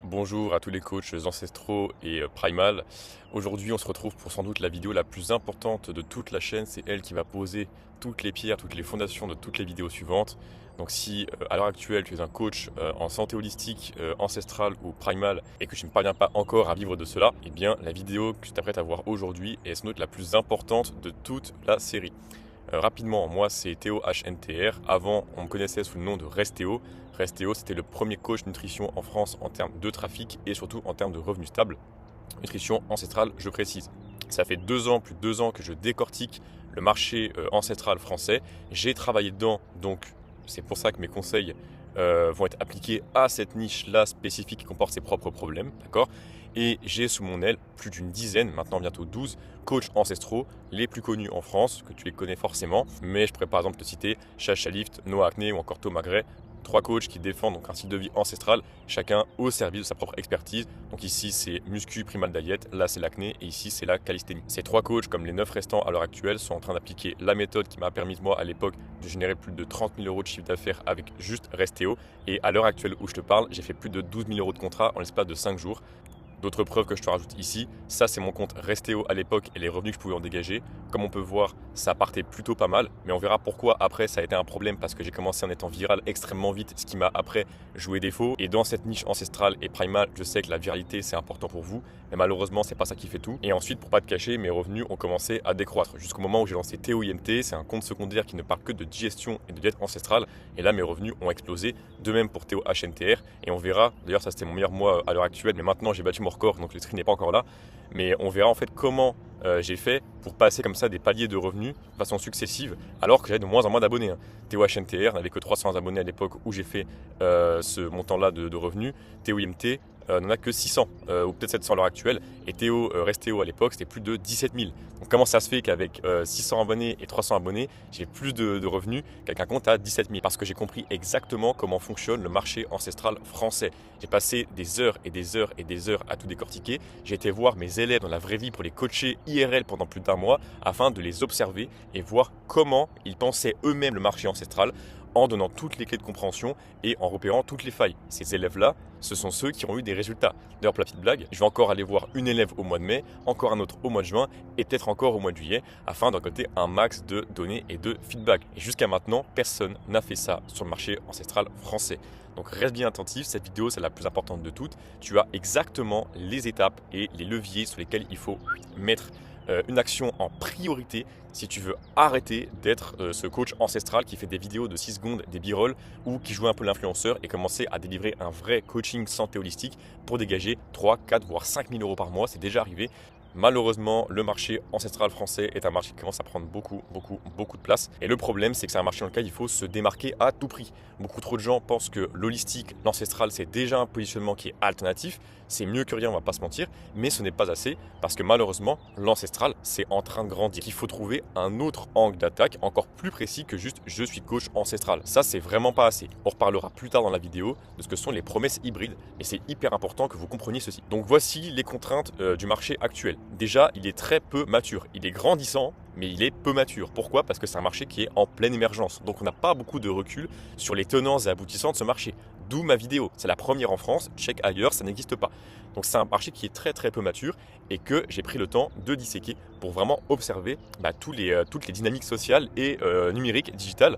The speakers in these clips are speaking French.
Bonjour à tous les coachs ancestraux et Primal. Aujourd'hui, on se retrouve pour sans doute la vidéo la plus importante de toute la chaîne. C'est elle qui va poser toutes les pierres, toutes les fondations de toutes les vidéos suivantes. Donc si à l'heure actuelle tu es un coach en santé holistique, ancestrale ou primal et que tu ne parviens pas encore à vivre de cela, eh bien la vidéo que tu t'apprêtes à voir aujourd'hui est sans doute la plus importante de toute la série. Rapidement, moi c'est Théo HNTR. Avant, on me connaissait sous le nom de Restéo. Restéo, c'était le premier coach nutrition en France en termes de trafic et surtout en termes de revenus stables. Nutrition ancestrale, je précise. Ça fait 2 ans, plus de 2 ans que je décortique le marché ancestral français. J'ai travaillé dedans, donc c'est pour ça que mes conseils vont être appliqués à cette niche-là spécifique qui comporte ses propres problèmes, d'accord? Et j'ai sous mon aile plus d'une dizaine, maintenant bientôt 12, coachs ancestraux, les plus connus en France, que tu les connais forcément, mais je pourrais par exemple te citer Chacha Lift, Noah Acne ou encore Thomas Gray, 3 coachs qui défendent donc un style de vie ancestral, chacun au service de sa propre expertise. Donc ici c'est muscu, primal diet, là c'est l'acné et ici c'est la calisthénie. Ces 3 coachs, comme les 9 restants à l'heure actuelle, sont en train d'appliquer la méthode qui m'a permis moi à l'époque de générer plus de 30 000 euros de chiffre d'affaires avec juste Restéo. Et à l'heure actuelle où je te parle, j'ai fait plus de 12 000 euros de contrat en l'espace de 5 jours. D'autres preuves que je te rajoute ici, ça c'est mon compte Restéo à l'époque et les revenus que je pouvais en dégager. Comme on peut voir, ça partait plutôt pas mal, mais on verra pourquoi après ça a été un problème parce que j'ai commencé en étant viral extrêmement vite, ce qui m'a après joué défaut. Et dans cette niche ancestrale et primal, je sais que la viralité c'est important pour vous, mais malheureusement c'est pas ça qui fait tout. Et ensuite, pour pas te cacher, mes revenus ont commencé à décroître jusqu'au moment où j'ai lancé TOIMT, c'est un compte secondaire qui ne parle que de digestion et de diète ancestrale. Et là mes revenus ont explosé, de même pour Théo HNTR. Et on verra, d'ailleurs ça c'était mon meilleur mois à l'heure actuelle, mais maintenant j'ai battu mon record, donc le stream n'est pas encore là. Mais on verra en fait comment j'ai fait pour passer comme ça des paliers de revenus de façon successive, alors que j'avais de moins en moins d'abonnés. Théo HNTR n'avait que 300 abonnés à l'époque où j'ai fait ce montant-là de revenus. Théo IMT n'en a que 600 ou peut-être 700 à l'heure actuelle. Et Théo Restéo à l'époque, c'était plus de 17 000. Donc comment ça se fait qu'avec 600 abonnés et 300 abonnés, j'ai plus de revenus qu'avec un compte à 17 000? Parce que j'ai compris exactement comment fonctionne le marché ancestral français. J'ai passé des heures et des heures et des heures à tout décortiquer. J'ai été voir mes élèves dans la vraie vie pour les coacher IRL pendant plus d'1 mois afin de les observer et voir comment ils pensaient eux-mêmes le marché ancestral, en donnant toutes les clés de compréhension et en repérant toutes les failles. Ces élèves-là, ce sont ceux qui ont eu des résultats. D'ailleurs, pour la petite blague, je vais encore aller voir une élève au mois de mai, encore un autre au mois de juin et peut-être encore au mois de juillet afin d'en côté un max de données et de feedback. Et jusqu'à maintenant, personne n'a fait ça sur le marché ancestral français. Donc reste bien attentif, cette vidéo c'est la plus importante de toutes. Tu as exactement les étapes et les leviers sur lesquels il faut mettre une action en priorité si tu veux arrêter d'être ce coach ancestral qui fait des vidéos de 6 secondes, des b-rolls ou qui joue un peu l'influenceur et commencer à délivrer un vrai coaching santé holistique pour dégager 3, 4 voire 5 000 euros par mois. C'est déjà arrivé. Malheureusement, le marché ancestral français est un marché qui commence à prendre beaucoup de place. Et le problème, c'est que c'est un marché dans lequel il faut se démarquer à tout prix. Beaucoup trop de gens pensent que l'holistique, l'ancestral, c'est déjà un positionnement qui est alternatif. C'est mieux que rien, on va pas se mentir, mais ce n'est pas assez parce que malheureusement, l'ancestral, c'est en train de grandir. Il faut trouver un autre angle d'attaque encore plus précis que juste je suis coach ancestral. Ça, c'est vraiment pas assez. On reparlera plus tard dans la vidéo de ce que sont les promesses hybrides et c'est hyper important que vous compreniez ceci. Donc voici les contraintes du marché actuel. Déjà, il est très peu mature. Il est grandissant, mais il est peu mature. Pourquoi? Parce que c'est un marché qui est en pleine émergence. Donc on n'a pas beaucoup de recul sur les tenants et aboutissants de ce marché. D'où ma vidéo. C'est la première en France, check ailleurs, ça n'existe pas. Donc c'est un marché qui est très peu mature et que j'ai pris le temps de disséquer pour vraiment observer toutes les dynamiques sociales et numériques, digitales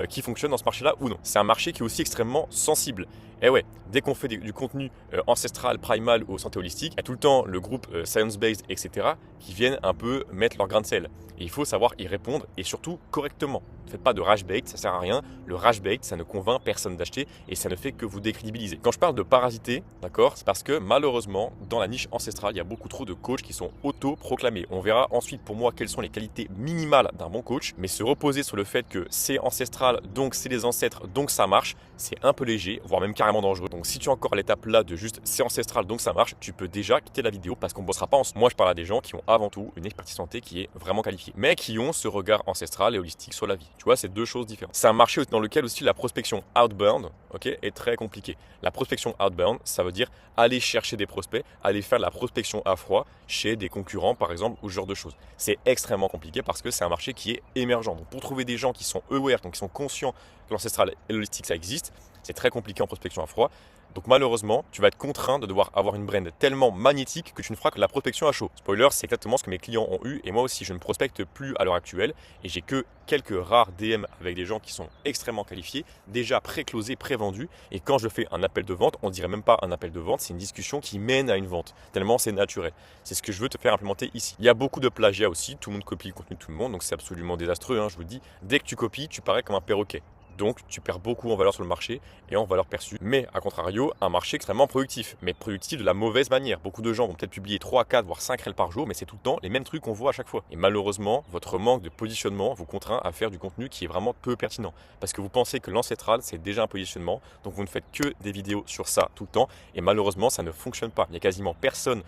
qui fonctionnent dans ce marché-là ou non. C'est un marché qui est aussi extrêmement sensible. Et ouais, dès qu'on fait du contenu ancestral, primal ou santé holistique, il y a tout le temps le groupe science-based, etc. qui viennent un peu mettre leur grain de sel. Et il faut savoir y répondre et surtout correctement. Ne faites pas de rage bait, ça sert à rien. Le rage bait, ça ne convainc personne d'acheter et ça ne fait que vous décrédibiliser. Quand je parle de parasiter, d'accord, c'est parce que malheureusement, dans la niche ancestrale, il y a beaucoup trop de coachs qui sont auto-proclamés. On verra ensuite pour moi quelles sont les qualités minimales d'un bon coach, mais se reposer sur le fait que c'est ancestral, donc c'est les ancêtres, donc ça marche, c'est un peu léger, voire même carrément dangereux. Donc si tu es encore à l'étape là de juste c'est ancestral, donc ça marche, tu peux déjà quitter la vidéo parce qu'on ne bossera pas ensemble. Moi, je parle à des gens qui ont avant tout une expertise santé qui est vraiment qualifiée, mais qui ont ce regard ancestral et holistique sur la vie. Tu vois, c'est deux choses différentes. C'est un marché dans lequel aussi la prospection outbound, est très compliquée. La prospection outbound, ça veut dire aller chercher des prospects, aller faire de la prospection à froid chez des concurrents par exemple ou ce genre de choses. C'est extrêmement compliqué parce que c'est un marché qui est émergent. Donc pour trouver des gens qui sont aware, donc qui sont conscients que l'ancestral et l'holistique ça existe, C'est très compliqué en prospection à froid. Donc malheureusement, tu vas être contraint de devoir avoir une brand tellement magnétique que tu ne feras que la prospection à chaud. Spoiler, c'est exactement ce que mes clients ont eu et moi aussi, je ne prospecte plus à l'heure actuelle et j'ai que quelques rares DM avec des gens qui sont extrêmement qualifiés, déjà pré-closés, pré-vendus. Et quand je fais un appel de vente, on dirait même pas un appel de vente, c'est une discussion qui mène à une vente, tellement c'est naturel. C'est ce que je veux te faire implémenter ici. Il y a beaucoup de plagiat aussi, tout le monde copie le contenu de tout le monde, donc c'est absolument désastreux, hein, je vous le dis. Dès que tu copies, tu parais comme un perroquet. Donc, tu perds beaucoup en valeur sur le marché et en valeur perçue. Mais, à contrario, un marché extrêmement productif, mais productif de la mauvaise manière. Beaucoup de gens vont peut-être publier 3, 4, voire 5 réels par jour, mais c'est tout le temps les mêmes trucs qu'on voit à chaque fois. Et malheureusement, votre manque de positionnement vous contraint à faire du contenu qui est vraiment peu pertinent. Parce que vous pensez que l'ancestral, c'est déjà un positionnement, donc vous ne faites que des vidéos sur ça tout le temps. Et malheureusement, ça ne fonctionne pas. Il n'y a quasiment personne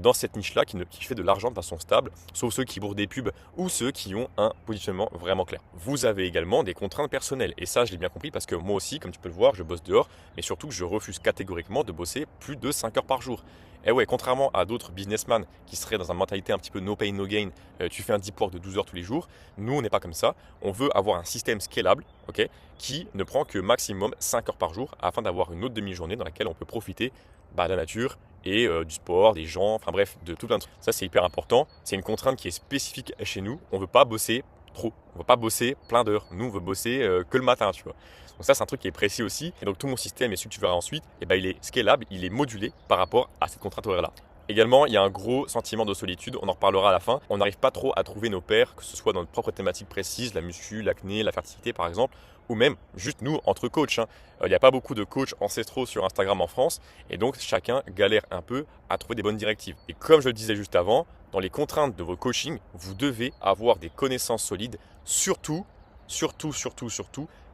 dans cette niche-là qui fait de l'argent de façon stable, sauf ceux qui bourrent des pubs ou ceux qui ont un positionnement vraiment clair. Vous avez également des contraintes personnelles, et ça je l'ai bien compris parce que moi aussi, comme tu peux le voir, je bosse dehors, mais surtout que je refuse catégoriquement de bosser plus de 5 heures par jour. Et ouais, contrairement à d'autres businessmen qui seraient dans une mentalité un petit peu no pain no gain, tu fais un deep work de 12 heures tous les jours, nous on n'est pas comme ça, on veut avoir un système scalable, ok, qui ne prend que maximum 5 heures par jour afin d'avoir une autre demi-journée dans laquelle on peut profiter de la nature et du sport, des gens, enfin bref, de tout plein de trucs. Ça c'est hyper important, c'est une contrainte qui est spécifique chez nous, on ne veut pas bosser trop, on ne veut pas bosser plein d'heures, nous on veut bosser que le matin, tu vois. Donc ça c'est un truc qui est précis aussi, et donc tout mon système, et celui que tu verras ensuite, il est scalable, il est modulé par rapport à cette contrainte horaire-là. Également, il y a un gros sentiment de solitude, on en reparlera à la fin. On n'arrive pas trop à trouver nos pairs, que ce soit dans notre propre thématique précise, la muscu, l'acné, la fertilité par exemple, ou même juste nous entre coachs. Il n'y a pas beaucoup de coachs ancestraux sur Instagram en France, et donc chacun galère un peu à trouver des bonnes directives. Et comme je le disais juste avant, dans les contraintes de vos coachings, vous devez avoir des connaissances solides, surtout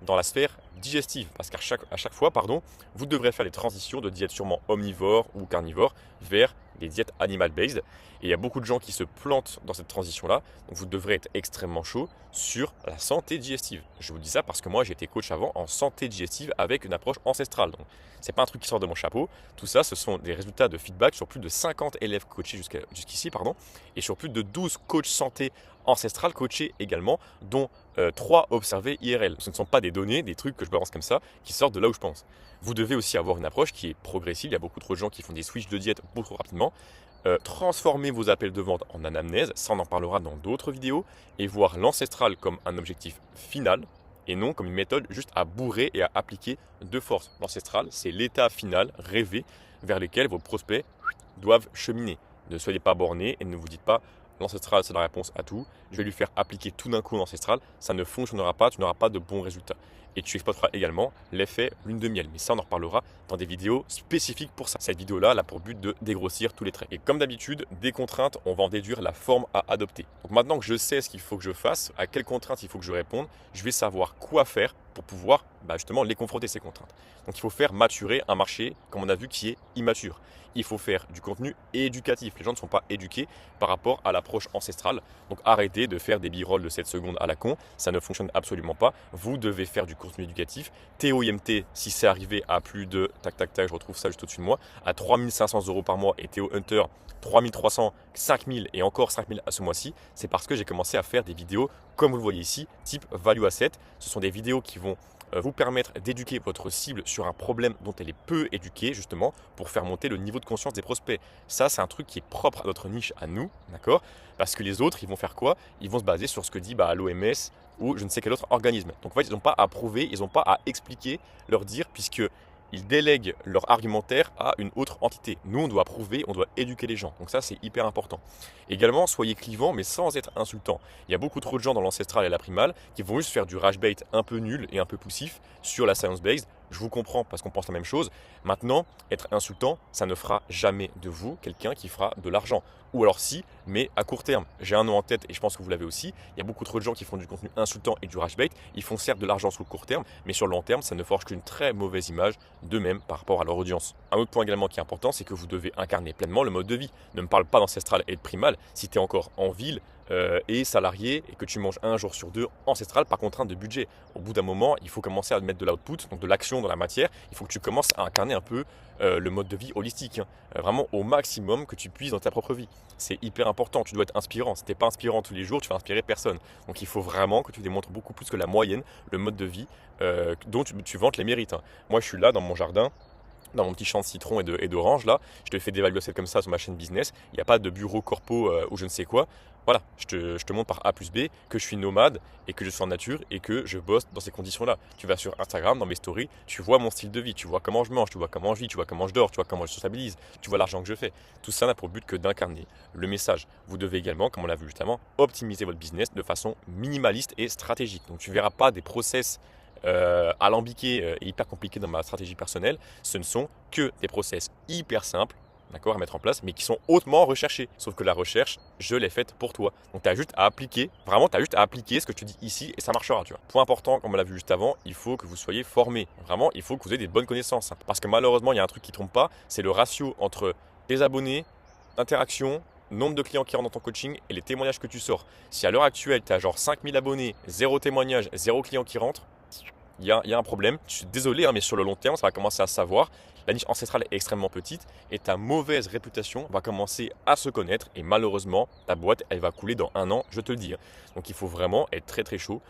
dans la sphère digestive. Parce qu'à chaque fois, vous devrez faire les transitions de diètes sûrement omnivores ou carnivores vers des diètes animal-based. Et il y a beaucoup de gens qui se plantent dans cette transition-là. Donc vous devrez être extrêmement chaud sur la santé digestive. Je vous dis ça parce que moi, j'ai été coach avant en santé digestive avec une approche ancestrale. Donc c'est pas un truc qui sort de mon chapeau. Tout ça, ce sont des résultats de feedback sur plus de 50 élèves coachés jusqu'ici, et sur plus de 12 coachs santé ancestrales coachés également, dont 3 observés IRL. Ce ne sont pas des données, des trucs que je balance comme ça, qui sortent de là où je pense. Vous devez aussi avoir une approche qui est progressive. Il y a beaucoup trop de gens qui font des switches de diète beaucoup trop rapidement. Transformer vos appels de vente en anamnèse, ça on en parlera dans d'autres vidéos, et voir l'ancestral comme un objectif final et non comme une méthode juste à bourrer et à appliquer de force. L'ancestral, c'est l'état final rêvé vers lequel vos prospects doivent cheminer. Ne soyez pas bornés et ne vous dites pas l'ancestral c'est la réponse à tout, je vais lui faire appliquer tout d'un coup l'ancestral, ça ne fonctionnera pas, tu n'auras pas de bons résultats. Et tu exploiteras également l'effet lune de miel. Mais ça, on en reparlera dans des vidéos spécifiques pour ça. Cette vidéo-là, elle a pour but de dégrossir tous les traits. Et comme d'habitude, des contraintes, on va en déduire la forme à adopter. Donc maintenant que je sais ce qu'il faut que je fasse, à quelles contraintes il faut que je réponde, je vais savoir quoi faire pour pouvoir justement les confronter, ces contraintes. Donc il faut faire maturer un marché, comme on a vu, qui est immature. Il faut faire du contenu éducatif. Les gens ne sont pas éduqués par rapport à l'approche ancestrale. Donc arrêtez de faire des b-rolls de 7 secondes à la con. Ça ne fonctionne absolument pas. Vous devez faire du contenu éducatif. ThéoIMT, si c'est arrivé à plus de, je retrouve ça juste au-dessus de moi, à 3500 € par mois, et Théo Hunter, 3300, 5000 et encore 5000 à ce mois-ci, c'est parce que j'ai commencé à faire des vidéos, comme vous le voyez ici, type Value Asset. Ce sont des vidéos qui vont vous permettre d'éduquer votre cible sur un problème dont elle est peu éduquée, justement, pour faire monter le niveau de conscience des prospects. Ça, c'est un truc qui est propre à notre niche, à nous, d'accord? Parce que les autres, ils vont faire quoi? Ils vont se baser sur ce que dit l'OMS ou je ne sais quel autre organisme. Donc, en fait, ils n'ont pas à prouver, ils n'ont pas à expliquer, leur dire, puisque ils délèguent leur argumentaire à une autre entité. Nous, on doit prouver, on doit éduquer les gens. Donc ça, c'est hyper important. Également, soyez clivants, mais sans être insultant. Il y a beaucoup trop de gens dans l'ancestral et la primale qui vont juste faire du rage bait un peu nul et un peu poussif sur la science-based. Je vous comprends parce qu'on pense la même chose. Maintenant, être insultant, ça ne fera jamais de vous quelqu'un qui fera de l'argent. Ou alors si, mais à court terme. J'ai un nom en tête et je pense que vous l'avez aussi. Il y a beaucoup trop de gens qui font du contenu insultant et du rage bait. Ils font certes de l'argent sur le court terme, mais sur le long terme, ça ne forge qu'une très mauvaise image d'eux-mêmes par rapport à leur audience. Un autre point également qui est important, c'est que vous devez incarner pleinement le mode de vie. Ne me parle pas d'ancestral et de primal. Si tu es encore en ville, et salarié et que tu manges un jour sur deux ancestral par contrainte de budget. Au bout d'un moment, il faut commencer à mettre de l'output, donc de l'action dans la matière. Il faut que tu commences à incarner un peu le mode de vie holistique, hein. Vraiment au maximum que tu puisses dans ta propre vie. C'est hyper important, tu dois être inspirant. Si tu n'es pas inspirant tous les jours, tu vas inspirer personne. Donc il faut vraiment que tu démontres beaucoup plus que la moyenne le mode de vie dont tu vantes les mérites, hein. Moi je suis là dans mon jardin, dans mon petit champ de citron et d'orange là, je te fais des évaluations comme ça sur ma chaîne business, il n'y a pas de bureau corpo ou je ne sais quoi. Voilà, je te montre par A plus B que je suis nomade et que je suis en nature et que je bosse dans ces conditions-là. Tu vas sur Instagram, dans mes stories, tu vois mon style de vie, tu vois comment je mange, tu vois comment je vis, tu vois comment je dors, tu vois comment je sociabilise, tu vois l'argent que je fais. Tout ça n'a pour but que d'incarner le message. Vous devez également, comme on l'a vu justement, optimiser votre business de façon minimaliste et stratégique. Donc tu ne verras pas des process alambiqués et hyper compliqués dans ma stratégie personnelle. Ce ne sont que des process hyper simples, d'accord, à mettre en place, mais qui sont hautement recherchés. Sauf que la recherche, je l'ai faite pour toi. Donc tu as juste à appliquer, vraiment, tu as juste à appliquer ce que je te dis ici et ça marchera, tu vois. Point important, comme on l'a vu juste avant, il faut que vous soyez formé. Vraiment, il faut que vous ayez des bonnes connaissances, hein. Parce que malheureusement, il y a un truc qui ne trompe pas, c'est le ratio entre les abonnés, interaction, nombre de clients qui rentrent dans ton coaching et les témoignages que tu sors. Si à l'heure actuelle, tu as genre 5000 abonnés, 0 témoignage, 0 client qui rentre, il y a un problème. Je suis désolé, hein, mais sur le long terme, ça va commencer à se savoir. La niche ancestrale est extrêmement petite et ta mauvaise réputation va commencer à se connaître et malheureusement, ta boîte, elle va couler dans 1 an, je te le dis. Donc il faut vraiment être très très chaud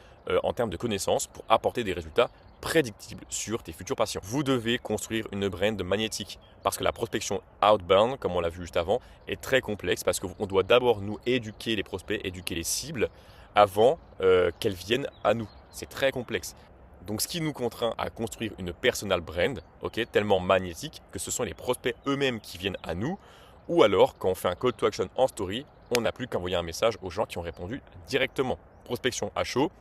en termes de connaissances pour apporter des résultats prédictibles sur tes futurs patients. Vous devez construire une brand magnétique parce que la prospection outbound, comme on l'a vu juste avant, est très complexe parce qu'on doit d'abord nous éduquer les prospects, éduquer les cibles avant qu'elles viennent à nous. C'est très complexe. Donc ce qui nous contraint à construire une personal brand, tellement magnétique que ce sont les prospects eux-mêmes qui viennent à nous, ou alors quand on fait un call to action en story, on n'a plus qu'à envoyer un message aux gens qui ont répondu directement. Prospection à chaud,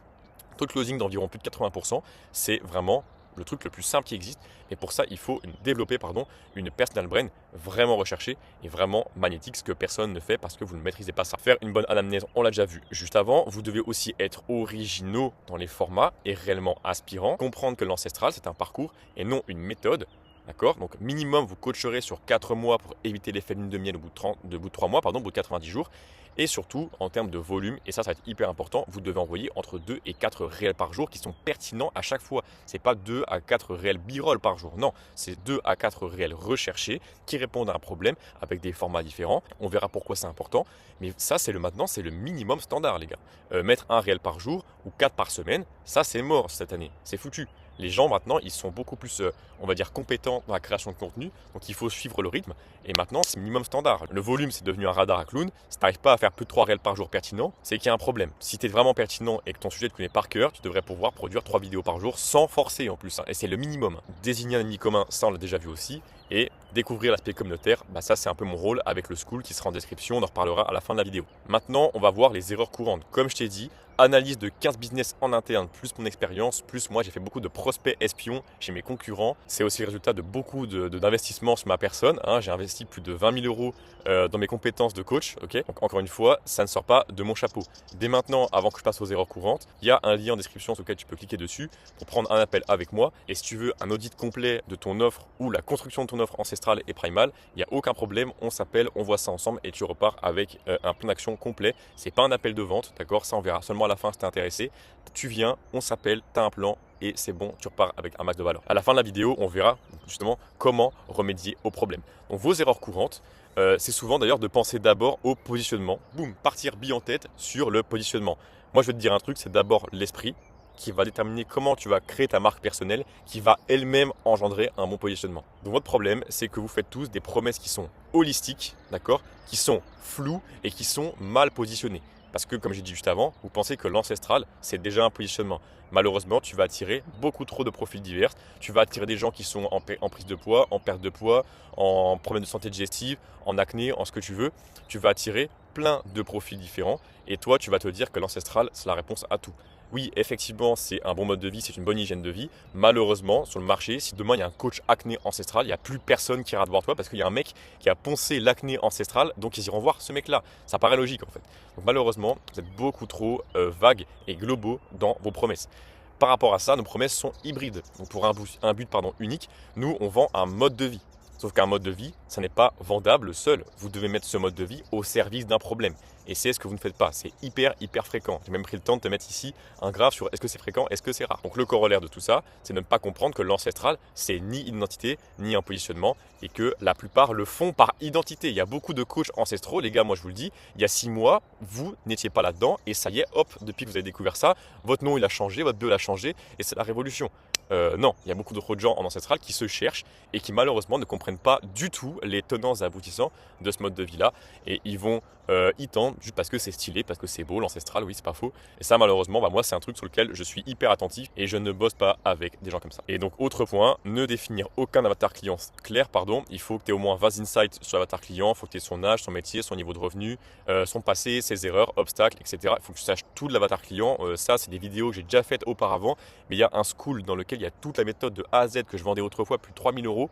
taux de closing d'environ plus de 80%, c'est vraiment le truc le plus simple qui existe. Et pour ça, il faut développer une personal brand vraiment recherchée et vraiment magnétique, ce que personne ne fait parce que vous ne maîtrisez pas ça. Faire une bonne anamnèse, on l'a déjà vu juste avant. Vous devez aussi être originaux dans les formats et réellement aspirants. Comprendre que l'ancestral, c'est un parcours et non une méthode. D'accord? Donc minimum, vous coacherez sur 4 mois pour éviter l'effet lune de miel au bout de 3 mois, au bout de 90 jours. Et surtout, en termes de volume, et ça va être hyper important, vous devez envoyer entre 2 et 4 réels par jour qui sont pertinents à chaque fois. Ce n'est pas 2 à 4 réels b-roll par jour. Non, c'est 2 à 4 réels recherchés qui répondent à un problème avec des formats différents. On verra pourquoi c'est important. Mais ça, c'est le minimum standard, les gars. Mettre un réel par jour ou 4 par semaine, ça, c'est mort cette année. C'est foutu. Les gens maintenant, ils sont beaucoup plus, on va dire, compétents dans la création de contenu. Donc il faut suivre le rythme. Et maintenant, c'est minimum standard. Le volume, c'est devenu un radar à clown. Si tu n'arrives pas à faire plus de 3 réels par jour pertinents, c'est qu'il y a un problème. Si tu es vraiment pertinent et que ton sujet te connaît par cœur, tu devrais pouvoir produire 3 vidéos par jour sans forcer en plus, hein. Et c'est le minimum. Désigner un ennemi commun, ça on l'a déjà vu aussi. Et découvrir l'aspect communautaire, ça c'est un peu mon rôle avec le school qui sera en description, on en reparlera à la fin de la vidéo. Maintenant, on va voir les erreurs courantes. Comme je t'ai dit, analyse de 15 business en interne, plus mon expérience, plus moi j'ai fait beaucoup de prospects espions chez mes concurrents. C'est aussi le résultat de beaucoup d'investissements sur ma personne, hein. J'ai investi plus de 20 000 euros dans mes compétences de coach. Donc encore une fois, ça ne sort pas de mon chapeau. Dès maintenant, avant que je passe aux erreurs courantes, il y a un lien en description sur lequel tu peux cliquer dessus pour prendre un appel avec moi. Et si tu veux un audit complet de ton offre ou la construction de ton offre ancestrale et primale, il n'y a aucun problème, on s'appelle, on voit ça ensemble et tu repars avec un plan d'action complet. C'est pas un appel de vente, d'accord? Ça on verra seulement à la fin si t'es intéressé. Tu viens, on s'appelle, tu as un plan et c'est bon, tu repars avec un max de valeur. À la fin de la vidéo, on verra justement comment remédier au problème. Donc vos erreurs courantes, c'est souvent d'ailleurs de penser d'abord au positionnement. Boum, partir bille en tête sur le positionnement. Moi je vais te dire un truc, c'est d'abord l'esprit qui va déterminer comment tu vas créer ta marque personnelle qui va elle-même engendrer un bon positionnement. Donc votre problème, c'est que vous faites tous des promesses qui sont holistiques, d'accord, qui sont floues et qui sont mal positionnées. Parce que, comme j'ai dit juste avant, vous pensez que l'ancestral, c'est déjà un positionnement. Malheureusement, tu vas attirer beaucoup trop de profils divers. Tu vas attirer des gens qui sont en prise de poids, en perte de poids, en problème de santé digestive, en acné, en ce que tu veux. Tu vas attirer plein de profils différents. Et toi, tu vas te dire que l'ancestral, c'est la réponse à tout. Oui, effectivement, c'est un bon mode de vie, c'est une bonne hygiène de vie. Malheureusement, sur le marché, si demain il y a un coach acné ancestral, il n'y a plus personne qui ira te voir toi parce qu'il y a un mec qui a poncé l'acné ancestral, donc ils iront voir ce mec-là. Ça paraît logique en fait. Donc malheureusement, vous êtes beaucoup trop vagues et globaux dans vos promesses. Par rapport à ça, nos promesses sont hybrides. Donc pour un but unique, nous, on vend un mode de vie. Sauf qu'un mode de vie, ça n'est pas vendable seul. Vous devez mettre ce mode de vie au service d'un problème. Et c'est ce que vous ne faites pas. C'est hyper fréquent. J'ai même pris le temps de te mettre ici un graphe sur est-ce que c'est fréquent, est-ce que c'est rare. Donc le corollaire de tout ça, c'est de ne pas comprendre que l'ancestral, c'est ni une identité, ni un positionnement, et que la plupart le font par identité. Il y a beaucoup de coachs ancestraux, les gars, moi je vous le dis, il y a 6 mois, vous n'étiez pas là-dedans, et ça y est, hop, depuis que vous avez découvert ça, votre nom il a changé, votre bio il a changé, et c'est la révolution. Non, il y a beaucoup d'autres gens en ancestral qui se cherchent et qui malheureusement ne comprennent pas du tout les tenants et aboutissants de ce mode de vie là, et ils vont y tendre juste parce que c'est stylé, parce que c'est beau l'ancestral, oui c'est pas faux, et ça malheureusement moi c'est un truc sur lequel je suis hyper attentif et je ne bosse pas avec des gens comme ça. Et donc autre point, ne définir aucun avatar client clair, il faut que tu aies au moins 20 insights sur l'avatar client, il faut que tu aies son âge, son métier, son niveau de revenu, son passé, ses erreurs, obstacles, etc. Il faut que tu saches tout de l'avatar client. Ça c'est des vidéos que j'ai déjà faites auparavant, mais il y a un school dans lequel il y a toute la méthode de A à Z que je vendais autrefois plus de 3000 euros.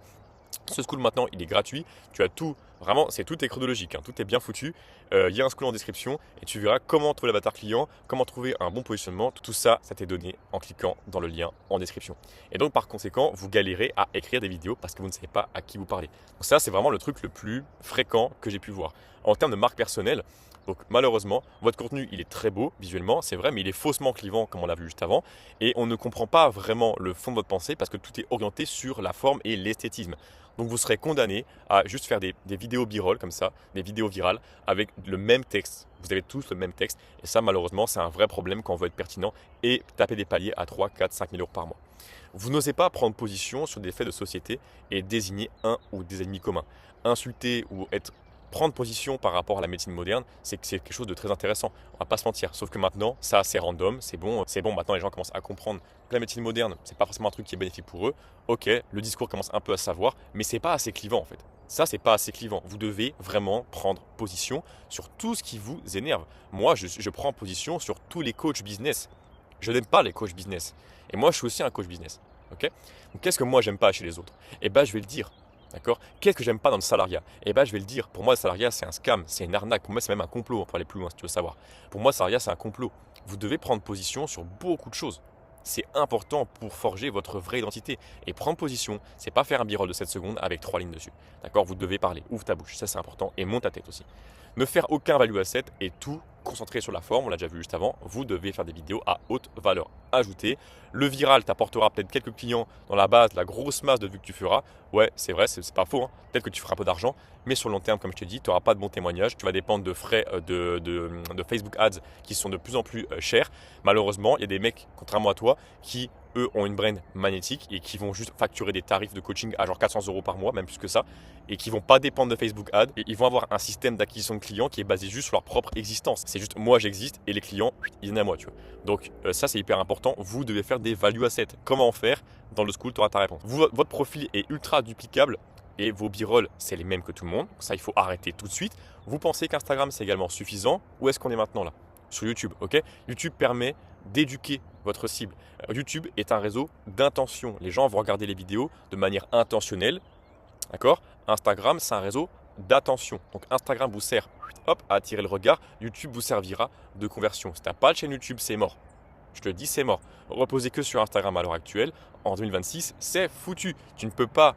Ce school maintenant il est gratuit, tu as tout, vraiment tout est chronologique, tout est bien foutu, il y a un school en description et tu verras comment trouver l'avatar client, comment trouver un bon positionnement, tout ça, ça t'est donné en cliquant dans le lien en description. Et donc par conséquent, vous galérez à écrire des vidéos parce que vous ne savez pas à qui vous parlez. Donc ça c'est vraiment le truc le plus fréquent que j'ai pu voir. En termes de marque personnelle, donc malheureusement, votre contenu il est très beau visuellement, c'est vrai, mais il est faussement clivant comme on l'a vu juste avant, et on ne comprend pas vraiment le fond de votre pensée parce que tout est orienté sur la forme et l'esthétisme. Donc vous serez condamné à juste faire des vidéos b-roll comme ça, des vidéos virales avec le même texte. Vous avez tous le même texte, et ça malheureusement c'est un vrai problème quand on veut être pertinent et taper des paliers à 3, 4, 5 000 euros par mois. Vous n'osez pas prendre position sur des faits de société et désigner un ou des ennemis communs. Insulter ou prendre position par rapport à la médecine moderne, c'est quelque chose de très intéressant. On va pas se mentir. Sauf que maintenant, ça c'est random, c'est bon. Maintenant les gens commencent à comprendre que la médecine moderne, c'est pas forcément un truc qui est bénéfique pour eux. Ok, le discours commence un peu à savoir, mais c'est pas assez clivant en fait. Ça, c'est pas assez clivant. Vous devez vraiment prendre position sur tout ce qui vous énerve. Moi, je prends position sur tous les coachs business. Je n'aime pas les coachs business. Et moi, je suis aussi un coach business. Ok. Donc, qu'est-ce que moi, j'aime pas chez les autres? Eh ben, je vais le dire. D'accord. Qu'est-ce que j'aime pas dans le salariat? Eh ben, je vais le dire. Pour moi, le salariat, c'est un scam, c'est une arnaque. Pour moi, c'est même un complot. Pour aller plus loin, si tu veux savoir. Pour moi, le salariat, c'est un complot. Vous devez prendre position sur beaucoup de choses. C'est important pour forger votre vraie identité. Et prendre position, c'est pas faire un b-roll de 7 secondes avec 3 lignes dessus. D'accord. Vous devez parler. Ouvre ta bouche. Ça, c'est important. Et monte ta tête aussi. Ne faire aucun value asset et tout concentrer sur la forme. On l'a déjà vu juste avant. Vous devez faire des vidéos à haute valeur ajoutée. Le viral t'apportera peut-être quelques clients dans la base, la grosse masse de vues que tu feras. Ouais, c'est vrai, c'est pas faux. Peut-être que tu feras un peu d'argent, mais sur le long terme, comme je t'ai dit, tu n'auras pas de bons témoignages. Tu vas dépendre de frais de Facebook Ads qui sont de plus en plus chers. Malheureusement, il y a des mecs, contrairement à toi, qui eux ont une brain magnétique et qui vont juste facturer des tarifs de coaching à genre 400 euros par mois, même plus que ça, et qui vont pas dépendre de Facebook Ads, et ils vont avoir un système d'acquisition de clients qui est basé juste sur leur propre existence. C'est juste moi j'existe et les clients ils viennent à moi, tu vois. Donc ça c'est hyper important. Vous devez faire des value assets. Comment en faire? Dans le school, tu auras ta réponse. Votre profil est ultra duplicable et vos b-rolls c'est les mêmes que tout le monde. Ça il faut arrêter tout de suite. Vous pensez qu'Instagram c'est également suffisant? Où est-ce qu'on est maintenant là? Sur YouTube, ok? YouTube permet d'éduquer votre cible. YouTube est un réseau d'intention. Les gens vont regarder les vidéos de manière intentionnelle. D'accord? Instagram, c'est un réseau d'attention. Donc Instagram vous sert à attirer le regard. YouTube vous servira de conversion. Si tu n'as pas de chaîne YouTube, c'est mort. Je te le dis, c'est mort. Reposer que sur Instagram à l'heure actuelle, en 2026, c'est foutu. Tu ne peux pas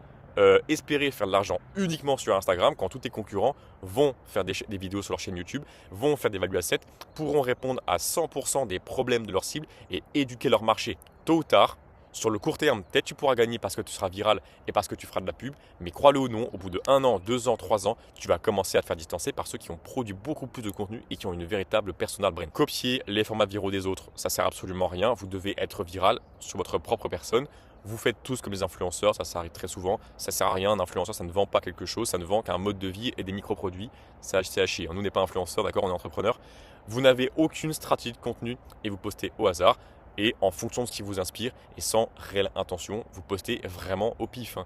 espérer faire de l'argent uniquement sur Instagram quand tous tes concurrents vont faire des vidéos sur leur chaîne YouTube, vont faire des value assets, pourront répondre à 100% des problèmes de leur cible et éduquer leur marché. Tôt ou tard, sur le court terme, peut-être tu pourras gagner parce que tu seras viral et parce que tu feras de la pub, mais crois-le ou non, au bout de 1 an, 2 ans, 3 ans, tu vas commencer à te faire distancer par ceux qui ont produit beaucoup plus de contenu et qui ont une véritable personal brand. Copier les formats viraux des autres, ça sert absolument à rien. Vous devez être viral sur votre propre personne. Vous faites tous comme les influenceurs, ça arrive très souvent. Ça sert à rien, un influenceur, ça ne vend pas quelque chose, ça ne vend qu'un mode de vie et des microproduits. Ça, c'est à chier. Nous, on n'est pas influenceurs, d'accord, on est entrepreneurs. Vous n'avez aucune stratégie de contenu et vous postez au hasard. Et en fonction de ce qui vous inspire et sans réelle intention, vous postez vraiment au pif.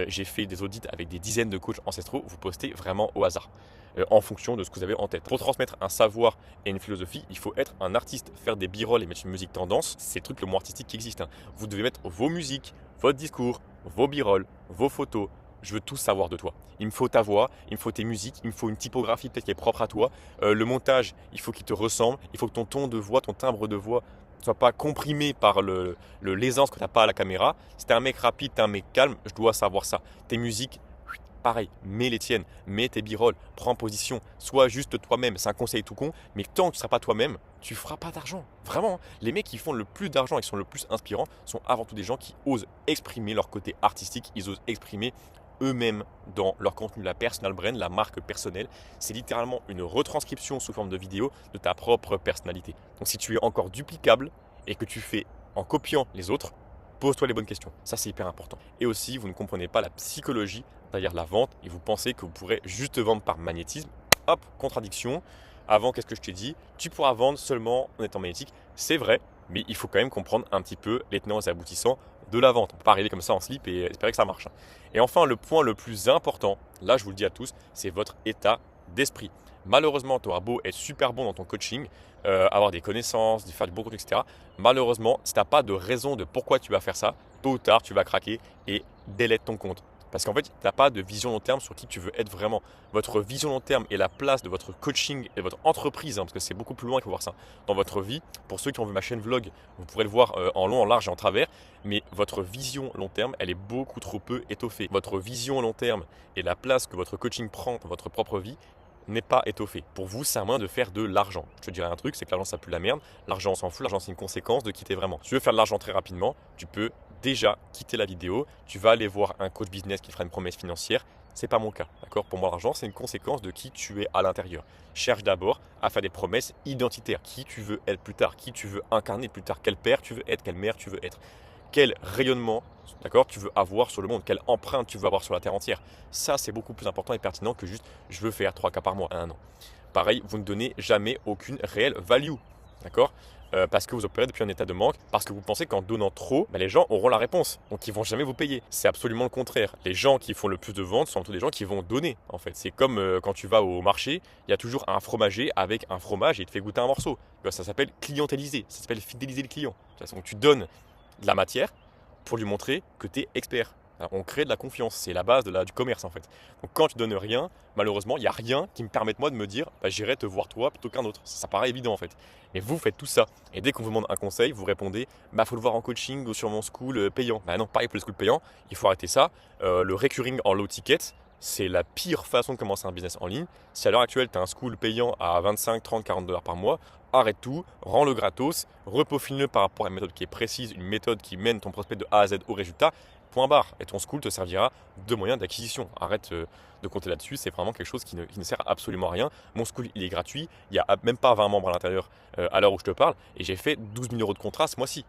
J'ai fait des audits avec des dizaines de coachs ancestraux, vous postez vraiment au hasard, en fonction de ce que vous avez en tête. Pour transmettre un savoir et une philosophie, il faut être un artiste. Faire des b-rolls et mettre une musique tendance, c'est le truc le moins artistique qui existe. Vous devez mettre vos musiques, votre discours, vos b-rolls, vos photos. Je veux tout savoir de toi. Il me faut ta voix, il me faut tes musiques, il me faut une typographie peut-être qui est propre à toi. Le montage, il faut qu'il te ressemble. Il faut que ton ton de voix, ton timbre de voix ne sois pas comprimé par l'aisance que tu n'as pas à la caméra. Si tu es un mec rapide, tu es un mec calme, je dois savoir ça. Tes musiques, pareil, mets les tiennes, mets tes b-rolls, prends position, sois juste toi-même. C'est un conseil tout con, mais tant que tu ne seras pas toi-même, tu ne feras pas d'argent. Vraiment, les mecs qui font le plus d'argent et qui sont le plus inspirants sont avant tout des gens qui osent exprimer leur côté artistique, ils osent exprimer eux-mêmes dans leur contenu, la personal brand, la marque personnelle. C'est littéralement une retranscription sous forme de vidéo de ta propre personnalité. Donc si tu es encore duplicable et que tu fais en copiant les autres, pose-toi les bonnes questions. Ça, c'est hyper important. Et aussi, vous ne comprenez pas la psychologie derrière la vente et vous pensez que vous pourrez juste vendre par magnétisme. Hop, contradiction. Avant, qu'est-ce que je t'ai dit? Tu pourras vendre seulement en étant magnétique. C'est vrai, mais il faut quand même comprendre un petit peu les tenants et aboutissants de la vente. On ne peut pas arriver comme ça en slip et espérer que ça marche. Et enfin, le point le plus important, là je vous le dis à tous, c'est votre état d'esprit. Malheureusement, tu auras beau être super bon dans ton coaching, avoir des connaissances, faire du bon contenu, etc. Malheureusement, si tu n'as pas de raison de pourquoi tu vas faire ça, tôt ou tard, tu vas craquer et délète ton compte. Parce qu'en fait, tu n'as pas de vision long terme sur qui tu veux être vraiment. Votre vision long terme et la place de votre coaching et de votre entreprise, parce que c'est beaucoup plus loin qu'il faut voir ça, dans votre vie. Pour ceux qui ont vu ma chaîne vlog, vous pourrez le voir en long, en large et en travers. Mais votre vision long terme, elle est beaucoup trop peu étoffée. Votre vision long terme et la place que votre coaching prend dans votre propre vie n'est pas étoffée. Pour vous, c'est un moyen de faire de l'argent. Je te dirais un truc, c'est que l'argent, ça pue la merde. L'argent, on s'en fout. L'argent, c'est une conséquence de quitter vraiment. Si tu veux faire de l'argent très rapidement, tu peux déjà quitter la vidéo. Tu vas aller voir un coach business qui fera une promesse financière. C'est pas mon cas, d'accord? Pour moi, l'argent, c'est une conséquence de qui tu es à l'intérieur. Cherche d'abord à faire des promesses identitaires. Qui tu veux être plus tard, qui tu veux incarner plus tard, quel père tu veux être, quelle mère tu veux être, quel rayonnement, d'accord, tu veux avoir sur le monde, quelle empreinte tu veux avoir sur la terre entière. Ça, c'est beaucoup plus important et pertinent que juste je veux faire 3 cas par mois à un an. Pareil, vous ne donnez jamais aucune réelle value, d'accord? Parce que vous opérez depuis un état de manque, parce que vous pensez qu'en donnant trop, les gens auront la réponse, donc ils vont jamais vous payer. C'est absolument le contraire. Les gens qui font le plus de ventes sont plutôt des gens qui vont donner, en fait. C'est comme quand tu vas au marché, il y a toujours un fromager avec un fromage et il te fait goûter un morceau. Ça s'appelle clientéliser, ça s'appelle fidéliser le client. De toute façon, tu donnes de la matière pour lui montrer que tu es expert. Alors, on crée de la confiance, c'est la base du commerce en fait. Donc quand tu donnes rien, malheureusement, il n'y a rien qui me permette moi de me dire j'irai te voir toi plutôt qu'un autre. Ça paraît évident en fait. Mais vous faites tout ça. Et dès qu'on vous demande un conseil, vous répondez faut le voir en coaching ou sur mon school payant. Non, pareil pour le school payant, il faut arrêter ça. Le recurring en low ticket, c'est la pire façon de commencer un business en ligne. Si à l'heure actuelle, tu as un school payant à 25, 30, 40 dollars par mois, arrête tout, rends-le gratos, repeaufine-le par rapport à une méthode qui est précise, une méthode qui mène ton prospect de A à Z au résultat, point barre. Et ton school te servira de moyen d'acquisition. Arrête de compter là-dessus, c'est vraiment quelque chose qui ne sert absolument à rien. Mon school, il est gratuit, il n'y a même pas 20 membres à l'intérieur à l'heure où je te parle, et j'ai fait 12 000 € de contrat ce mois-ci.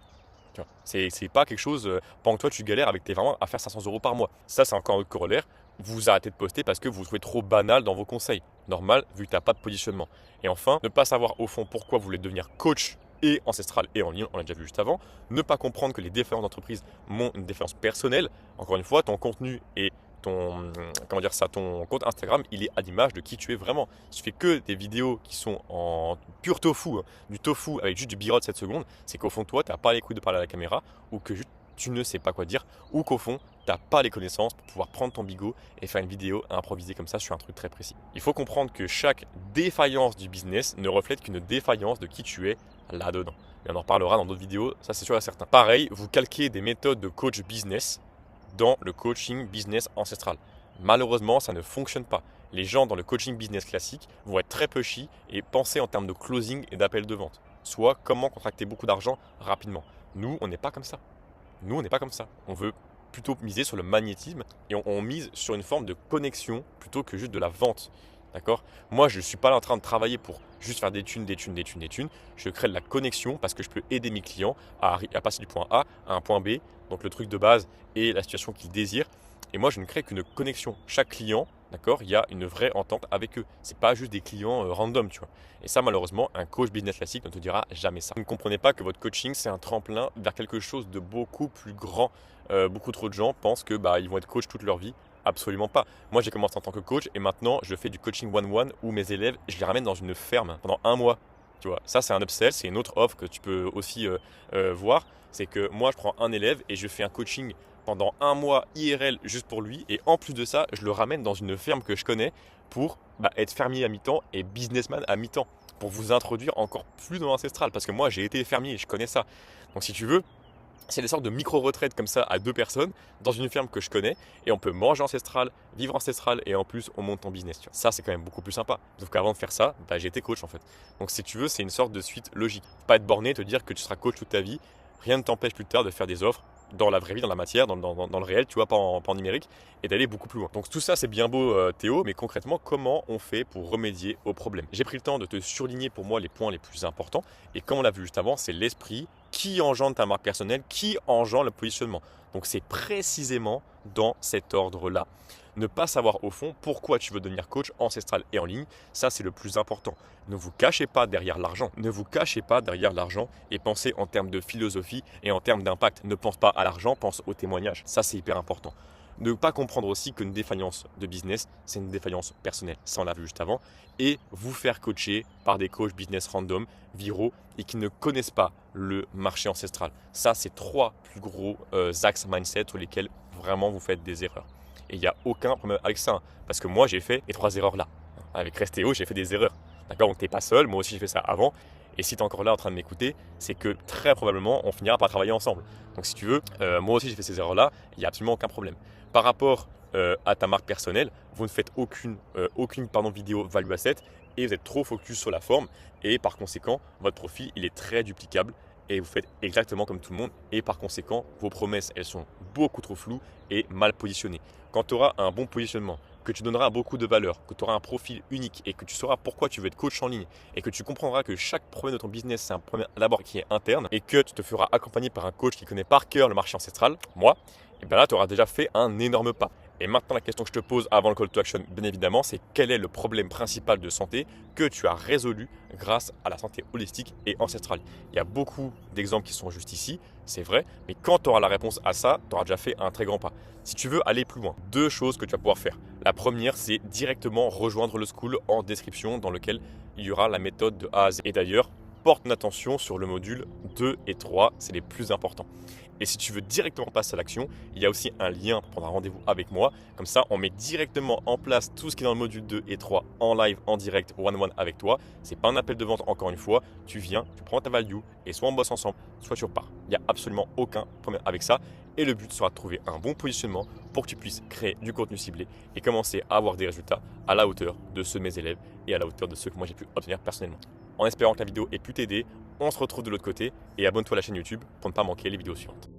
C'est pas quelque chose, pendant que toi tu galères avec tes vraiment à faire 500 € par mois. Ça, c'est encore un autre corollaire. Vous arrêtez de poster parce que vous trouvez trop banal dans vos conseils. Normal, vu que tu n'as pas de positionnement. Et enfin, ne pas savoir au fond pourquoi vous voulez devenir coach et ancestral et en ligne, on l'a déjà vu juste avant. Ne pas comprendre que les différentes entreprises ont une différence personnelle. Encore une fois, ton contenu et ton compte Instagram, il est à l'image de qui tu es vraiment. Si tu fais que des vidéos qui sont en pur tofu, du tofu avec juste du b-roll de 7 secondes, c'est qu'au fond, toi, tu n'as pas les couilles de parler à la caméra ou que juste tu ne sais pas quoi dire ou qu'au fond, tu n'as pas les connaissances pour pouvoir prendre ton bigot et faire une vidéo improvisée comme ça sur un truc très précis. Il faut comprendre que chaque défaillance du business ne reflète qu'une défaillance de qui tu es là-dedans. Et on en reparlera dans d'autres vidéos, ça c'est sûr et certain. Pareil, vous calquez des méthodes de coach business dans le coaching business ancestral. Malheureusement, ça ne fonctionne pas. Les gens dans le coaching business classique vont être très pushy et penser en termes de closing et d'appel de vente. Soit comment contracter beaucoup d'argent rapidement. Nous, on n'est pas comme ça. Nous, on n'est pas comme ça. On veut plutôt miser sur le magnétisme et on mise sur une forme de connexion plutôt que juste de la vente. D'accord? Moi, je ne suis pas là en train de travailler pour juste faire des thunes. Je crée de la connexion parce que je peux aider mes clients à passer du point A à un point B, donc le truc de base et la situation qu'ils désirent. Et moi, je ne crée qu'une connexion. Chaque client, d'accord, il y a une vraie entente avec eux. Ce n'est pas juste des clients random, tu vois. Et ça, malheureusement, un coach business classique ne te dira jamais ça. Vous ne comprenez pas que votre coaching, c'est un tremplin vers quelque chose de beaucoup plus grand. Beaucoup trop de gens pensent que ils vont être coach toute leur vie. Absolument pas. Moi, j'ai commencé en tant que coach et maintenant, je fais du coaching one-one où mes élèves, je les ramène dans une ferme pendant un mois. Tu vois, ça, c'est un upsell, c'est une autre offre que tu peux aussi voir. C'est que moi, je prends un élève et je fais un coaching pendant un mois IRL juste pour lui. Et en plus de ça, je le ramène dans une ferme que je connais pour être fermier à mi-temps et businessman à mi-temps. Pour vous introduire encore plus dans l'ancestral. Parce que moi, j'ai été fermier, je connais ça. Donc, si tu veux, C'est des sortes de micro-retraites comme ça à 2 personnes dans une ferme que je connais et on peut manger ancestral, vivre ancestral et en plus on monte ton business. Tu vois. Ça c'est quand même beaucoup plus sympa. Sauf qu'avant de faire ça, j'ai été coach en fait. Donc si tu veux, c'est une sorte de suite logique. Pas être borné, te dire que tu seras coach toute ta vie, rien ne t'empêche plus tard de faire des offres dans la vraie vie, dans la matière, dans le réel, tu vois, pas en numérique, et d'aller beaucoup plus loin. Donc tout ça c'est bien beau Théo, mais concrètement comment on fait pour remédier au problème? J'ai pris le temps de te surligner pour moi les points les plus importants, et comme on l'a vu juste avant, c'est l'esprit qui engendre ta marque personnelle, qui engendre le positionnement. Donc c'est précisément dans cet ordre-là. Ne pas savoir au fond pourquoi tu veux devenir coach ancestral et en ligne, ça c'est le plus important. Ne vous cachez pas derrière l'argent. Ne vous cachez pas derrière l'argent et pensez en termes de philosophie et en termes d'impact. Ne pense pas à l'argent, pense au témoignage. Ça c'est hyper important. Ne pas comprendre aussi qu'une défaillance de business, c'est une défaillance personnelle. Ça, on l'a vu juste avant. Et vous faire coacher par des coachs business random, viraux, et qui ne connaissent pas le marché ancestral. Ça, c'est 3 plus gros axes mindset sur lesquels vraiment vous faites des erreurs. Et il n'y a aucun problème avec ça. Parce que moi, j'ai fait les 3 erreurs là. Avec Restéo, j'ai fait des erreurs. D'accord? Donc, tu n'es pas seul. Moi aussi, j'ai fait ça avant. Et si tu es encore là en train de m'écouter, c'est que très probablement, on finira par travailler ensemble. Donc, si tu veux, moi aussi, j'ai fait ces erreurs-là. Il n'y a absolument aucun problème. Par rapport à ta marque personnelle, vous ne faites aucune vidéo value asset et vous êtes trop focus sur la forme. Et par conséquent, votre profil, il est très duplicable et vous faites exactement comme tout le monde. Et par conséquent, vos promesses, elles sont beaucoup trop floues et mal positionnées. Quand tu auras un bon positionnement, que tu donneras beaucoup de valeur, que tu auras un profil unique et que tu sauras pourquoi tu veux être coach en ligne et que tu comprendras que chaque problème de ton business, c'est un problème d'abord qui est interne et que tu te feras accompagner par un coach qui connaît par cœur le marché ancestral, moi, et bien là, tu auras déjà fait un énorme pas. Et maintenant, la question que je te pose avant le call to action, bien évidemment, c'est quel est le problème principal de santé que tu as résolu grâce à la santé holistique et ancestrale. Il y a beaucoup d'exemples qui sont juste ici, c'est vrai, mais quand tu auras la réponse à ça, tu auras déjà fait un très grand pas. Si tu veux aller plus loin, 2 choses que tu vas pouvoir faire. La première, c'est directement rejoindre le school en description dans lequel il y aura la méthode de A à Z. Et d'ailleurs, porte ton attention sur le module 2 et 3, c'est les plus importants. Et si tu veux directement passer à l'action, il y a aussi un lien pour prendre un rendez-vous avec moi. Comme ça, on met directement en place tout ce qui est dans le module 2 et 3 en live, en direct, one-on-one avec toi. Ce n'est pas un appel de vente encore une fois. Tu viens, tu prends ta value et soit on bosse ensemble, soit tu repars. Il n'y a absolument aucun problème avec ça. Et le but sera de trouver un bon positionnement pour que tu puisses créer du contenu ciblé et commencer à avoir des résultats à la hauteur de ceux de mes élèves et à la hauteur de ceux que moi j'ai pu obtenir personnellement. En espérant que la vidéo ait pu t'aider, on se retrouve de l'autre côté et abonne-toi à la chaîne YouTube pour ne pas manquer les vidéos suivantes.